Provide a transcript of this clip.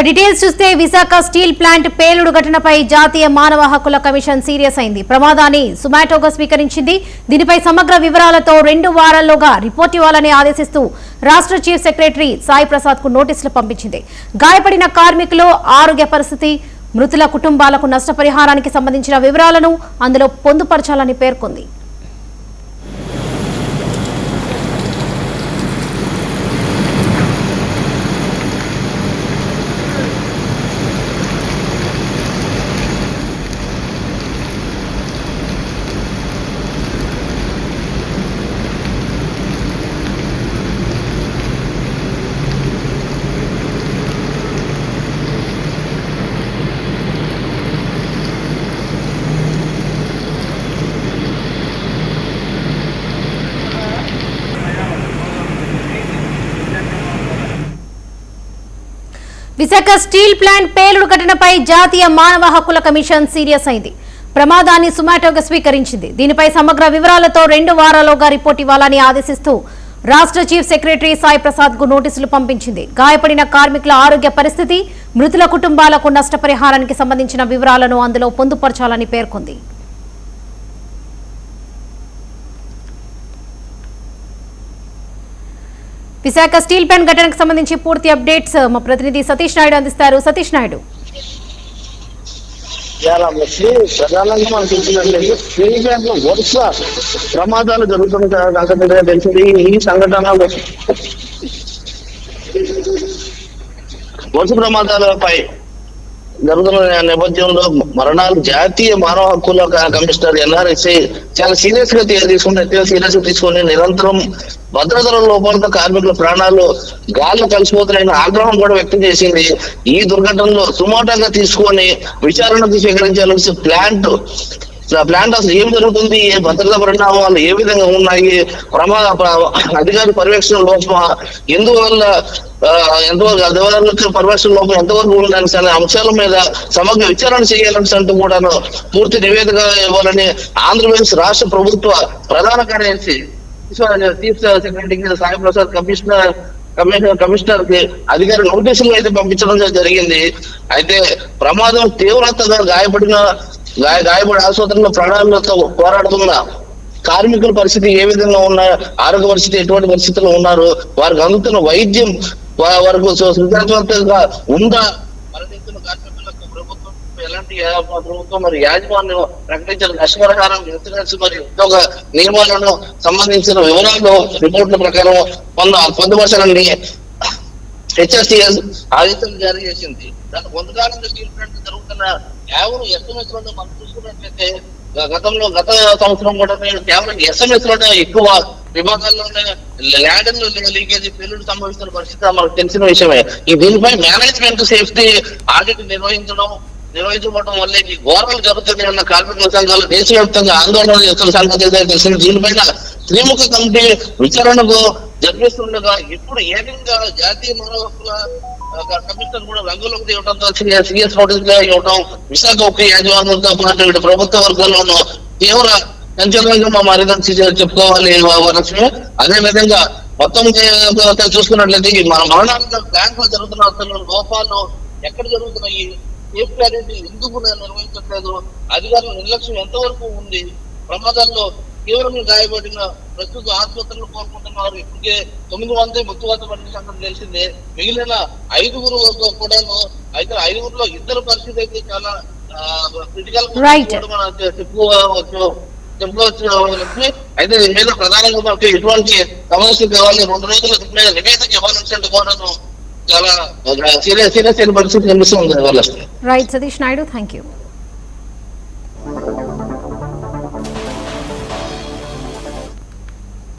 Details చూస్తే Visakha steel plant పేలుడు ఘటనపై జాతీయ మానవ హక్కుల కమిషన్ సీరియస్ అయింది. ప్రమాదాన్ని సుమాటోగా స్వీకరించింది. దీనిపై సమగ్ర వివరాలతో 2 వారాల్లోగా రిపోర్ట్ ఇవ్వాలని ఆదేశిస్తూ రాష్ట్ర చీఫ్ సెక్రటరీ సాయి ప్రసాద్ కు నోటీసులు పంపించింది. గాయపడిన కార్మికులు ఆరోగ్య పరిస్థితి, మృతుల కుటుంబాలకు నష్టపరిహారానికి సంబంధించిన వివరాలను అందులో పొందుపరచాలని పేర్కొంది. విశాఖ స్టీల్ ప్లాంట్ పేలుడు ఘటనపై జాతీయ మానవ హక్కుల కమిషన్ సీరియస్ అయింది. ప్రమాదాన్ని సుమాటోగా స్వీకరించింది. దీనిపై సమగ్ర వివరాలతో 2 వారాల్లోగా రిపోర్ట్ ఇవ్వాలని ఆదేశిస్తూ రాష్ట్ర చీఫ్ సెక్రటరీ సాయి ప్రసాద్ కు నోటీసులు పంపించింది. గాయపడిన కార్మికుల ఆరోగ్య పరిస్థితి, మృతుల కుటుంబాలకు నష్టపరిహారానికి సంబంధించిన వివరాలను అందులో పొందుపరచాలని పేర్కొంది. విశాఖ స్టీల్ ప్లాంట్ ఘటనకు సంబంధించి పూర్తి అప్డేట్స్ మా ప్రతినిధి సతీష్ నాయుడు అందిస్తారు. సతీష్ నాయుడు, ప్రధానంగా మనం చూసినట్లయితే స్టీల్ ప్లాంట్ లో వరుస ప్రమాదాలు జరుగుతున్న సంగతి తెలిసింది. ఈ సంఘటన వరుస ప్రమాదాలపై జరుగుతున్న నేపథ్యంలో మరణాలు జాతీయ మానవ హక్కుల కమిషనర్ ఎన్ఆర్ఎస్ఐ చాలా సీరియస్ గా తీసుకొని నిరంతరం భద్రతల లోపాలతో కార్మికుల ప్రాణాలు గాల్లో కలిసిపోతున్నాయని ఆగ్రహం కూడా వ్యక్తం చేసింది. ఈ దుర్ఘటనలో సుమోటోగా తీసుకొని విచారణకు స్వీకరించాల్సి ప్లాంట్ అసలు ఏం జరుగుతుంది, భద్రతా పరిణామాలు ఏ విధంగా ఉన్నాయి, అధికారి పర్యవేక్షణ లోపం ఎందువల్ల ఎంతవరకు పర్యవేక్షణ లోపం ఎంతవరకు ఉండడానికి అనే అంశాల మీద సమగ్ర విచారణ చేయాలని అంటూ కూడా పూర్తి నివేదిక ఇవ్వాలని ఆంధ్రప్రదేశ్ రాష్ట్ర ప్రభుత్వ ప్రధాన కార్యదర్శి chief secretary Sai Prasad commissioner కి అధికారి నోటీసులు అయితే పంపించడం జరిగింది. అయితే ప్రమాదం తీవ్రతగా గాయపడి ఆసుపత్రిలో ప్రాణాలతో పోరాడుతున్న కార్మికుల పరిస్థితి ఏ విధంగా ఉన్నాయి, ఆరోగ్య పరిస్థితి ఎటువంటి పరిస్థితుల్లో ఉన్నారు, వారికి అందుతున్న వైద్యం వరకు సురక్షితంగా ఉందా, మరణించిన కార్మికులకు ప్రభుత్వం ఎలాంటి ప్రభుత్వం మరి యాజమాన్యం ప్రకటించిన నష్టపరిహారం, ఇన్సూరెన్స్ మరియు ఉద్యోగ నియమాలను సంబంధించిన వివరాలు రిపోర్టుల ప్రకారం పొందుపరచాలని హెచ్ఎస్సిఎస్ ఆదేశాలు జారీ చేసింది. దాని కొంతకాలంగా స్టీల్ ప్లాంట్ జరుగుతున్న కేవలం ఎస్ఎంఎస్ లోనే మనం చూసుకున్నట్లయితే గత సంవత్సరం కూడా కేవలం ఎస్ఎంఎస్ లోనే ఎక్కువ విభాగాల్లోనే ల్యాడర్ లీకేజీ పేలుడు సంభవిస్తున్న పరిస్థితి మనకు తెలిసిన విషయమే. దీనిపై మేనేజ్మెంట్ సేఫ్టీ ఆడిట్ నిర్వహించబడటం వల్లే ఈ ఘోరాలు జరుగుతున్నాయి అన్న కార్మికుల సంఘాలు దేశవ్యాప్తంగా ఆందోళన చేస్తున్న సంగతి తెలిసింది. దీనిపైన త్రిముఖ కమిటీ విచారణకు జరిపిస్తుండగా ఇప్పుడు ఏకంగా జాతీయ మానవ హక్కుల కమిషన్ కూడా రంగులోకి దిగడంతో సీఎస్ నోటీస్ ఇవ్వడం విశాఖ ఉక్కు యాజమాన్యంతో పాటు ఇటు ప్రభుత్వ వర్గాల్లోనూ తీవ్ర సంచలనంగా మారిందని చెప్పుకోవాలి లక్ష్మి. అదే విధంగా మొత్తం చూసుకున్నట్లయితే మన మరణాల ప్లాంట్ లో జరుగుతున్న లోపాలు ఎక్కడ జరుగుతున్నాయి, సేఫ్టీ అనేది ఎందుకు నిర్వహించట్లేదు, అధికారుల నిర్లక్ష్యం ఎంతవరకు ఉంది, ప్రమాదాల్లో తీవ్రంగా గాయపడిన ప్రస్తుత ఆసుపత్రులు కోరుకుంటున్నారు. ఇప్పటికే 9 మంది మృత్యువాత పడిన సంగతి తెలిసిందే. మిగిలిన 5గురు కూడాను అయితే 5గురిలో 2 పరిస్థితి అయితే చాలా క్రిటికల్ చెప్పుకోవచ్చు. అయితే దీని మీద ప్రధానంగా మనకి ఎటువంటి సమస్యలు కావాలి, 2 రోజుల మీద నివేదిక ఇవ్వాల్సినట్టు కూడా చాలా సీరియస్ అయిన పరిస్థితి కనిపిస్తుంది. Right Satish Naidu, thank you.